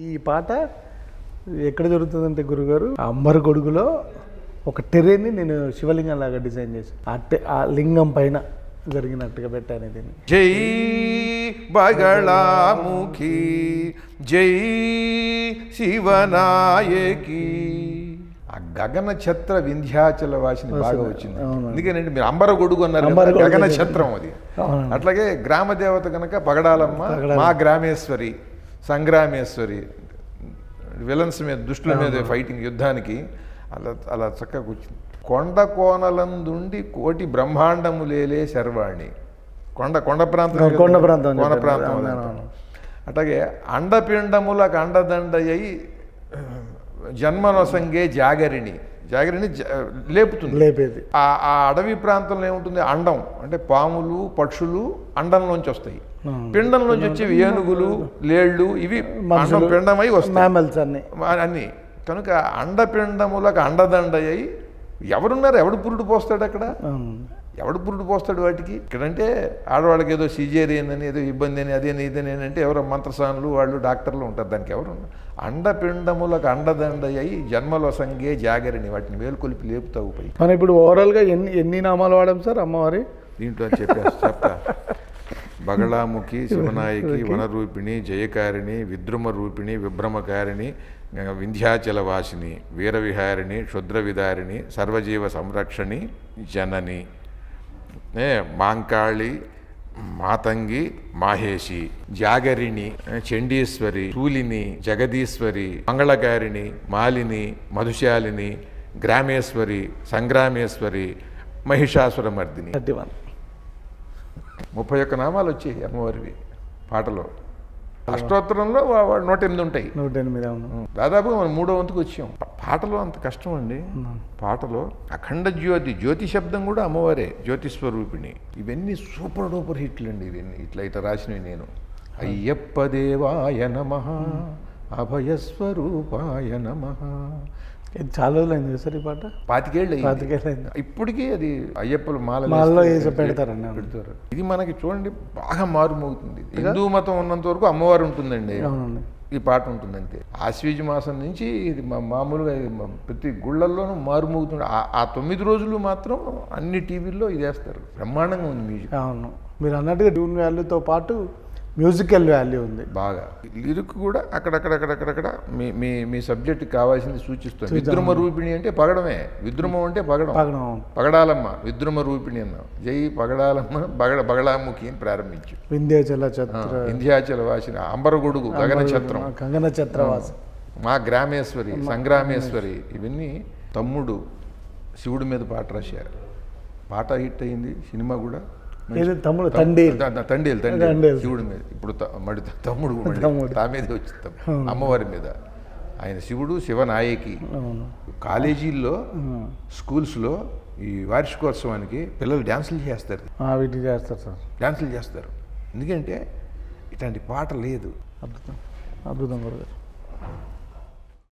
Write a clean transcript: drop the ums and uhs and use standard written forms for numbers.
ఈ పాట ఎక్కడ జరుగుతుందంటే గురుగారు అంబర్ గొడుగులో ఒక టెర్రేని నేను శివలింగం లాగా డిజైన్ చేసి ఆ లింగం పైన జరిగినట్టుగా పెట్టాను దీన్ని. జై బగళాముఖి జై శివనాయకి. ఆ గగన ఛత్ర వింధ్యాచల వాసిని బాగా వచ్చింది. ఎందుకంటే మీరు అంబర గొడుగు అన్నారు, గగన ఛత్రం అది. అట్లాగే గ్రామ దేవత కనుక పగడాలమ్మ, మా గ్రామేశ్వరి, సంగ్రామేశ్వరి, విలన్స్ మీద దుష్టుల మీద ఫైటింగ్ యుద్ధానికి అలా అలా చక్కగా కూర్చుంది. కొండ కోనలందుండి కోటి బ్రహ్మాండములేలే శర్వాణి. కొండ ప్రాంతం అట్లాగే అండపిండములకు అండదండయ్యి జన్మనొసంగే జాగరిణి లేపుతుంది. లేపేది ఆ అడవి ప్రాంతంలో ఏముంటుంది, అండం అంటే పాములు పక్షులు అండంలోంచి వస్తాయి, పిండంలోంచి వచ్చేవి ఏనుగులు లేళ్ళు, ఇవి పిండమై వస్తాయి అన్నీ. కనుక అండపిండములకు అండదండయ్యి ఎవరున్నారు, ఎవడు పురుడు పోస్తాడు అక్కడ, ఎవడు పురుడు పోస్తాడు వాటికి. ఇక్కడంటే ఆడవాళ్ళకి ఏదో సిజేరియన్ అని ఏదో ఇబ్బంది అని అదేని ఇదని అంటే ఎవరో మంత్రసానులు వాళ్ళు డాక్టర్లు ఉంటారు, దానికి ఎవరు. అండపిండములకు అండదండయ్యి జన్మలొసంగే జాగరిని, వాటిని వేలుకొలిపి లేపుతావు పై. మనం ఇప్పుడు ఓవరాల్గా ఎన్ని నామాలు వాడాం సార్ అమ్మవారి దీంట్లో చెప్తా. బగళాముఖి, శివనాయకి, వనరూపిణి, జయకారిణి, విద్రుమ రూపిణి, విభ్రమకారిణి, వింధ్యాచలవాసిని, వీరవిహారిణి, క్షుద్రవిదారిణి, సర్వజీవ సంరక్షణి, జనని, మాంకాళి, మాతంగి, మాహేషి, జాగరిణి, చండీశ్వరి, శూలిని, జగదీశ్వరి, మంగళకారిణి, మాలిని, మధుశాలిని, గ్రామేశ్వరి, సంగ్రామేశ్వరి, మహిషాసురమర్దిని. 31 నామాలు వచ్చాయి అమ్మవారివి పాటలో. అష్టోత్తరంలో 108 ఉంటాయి. 108. దాదాపు మనం 3వ వంతుకు వచ్చాం. పాటలో అంత కష్టం అండి. పాటలో అఖండ జ్యోతి శబ్దం కూడా అమ్మవారే, జ్యోతిస్వరూపిణి. ఇవన్నీ సూపర్ డూపర్ హిట్లు అండి. ఇవన్నీ ఇట్లా రాసినవి నేను. అయ్యప్ప దేవాయ నమః, అభయస్వరూపాయ నమః. చాలా రోజులు అయింది సార్ ఈ పాట. 25 ఏళ్ళు. ఇప్పటికీ అది అయ్యప్పలు మాలలో పెడతారండి, పెడతారు. ఇది మనకి చూడండి బాగా మారుమోగుతుంది. హిందూ మతం ఉన్నంత వరకు అమ్మవారు ఉంటుందండి, ఈ పాట ఉంటుంది అంతే. ఆశ్వీజ మాసం నుంచి ఇది మామూలుగా ప్రతి గుళ్ళల్లోనూ మారుమోగుతుంది. ఆ 9 రోజులు మాత్రం అన్ని టీవీల్లో ఇది వేస్తారు. బ్రహ్మాండంగా ఉంది మ్యూజిక్. అవును, మీరు అన్నట్టుగా ట్యూన్ వాల్యూతో పాటు మ్యూజికల్ వాల్యూ ఉంది బాగా. లిరిక్ కూడా అక్కడక్కడ మీ సబ్జెక్ట్ కావాల్సింది సూచిస్తుంది. విద్రుమ రూపిణి అంటే పగడమే, విద్రుమం అంటే పగడం. పగడాలమ్మ విద్రుమ రూపిణి అన్నాం. జై పగడాలమ్మ బగళాముఖి అని ప్రారంభించు. వింధ్యాచల వాసిని, అంబర గొడుగు, గగన ఛత్రవాసి, మా గ్రామేశ్వరి, సంగ్రామేశ్వరి. ఇవన్నీ తమ్ముడు శివుడి మీద పాట రాశారు. పాట హిట్ అయింది, సినిమా కూడా. తండేలు శివుడి మీద. ఇప్పుడు తమ్ముడు తా మీదే వచ్చిస్తాం, అమ్మవారి మీద. ఆయన శివుడు, శివనాయకి. కాలేజీల్లో స్కూల్స్లో ఈ వార్షికోత్సవానికి పిల్లలు డ్యాన్సులు చేస్తారు. డ్యాన్సులు చేస్తారు. ఎందుకంటే ఇట్లాంటి పాట లేదు. అద్భుతం గురుగారు.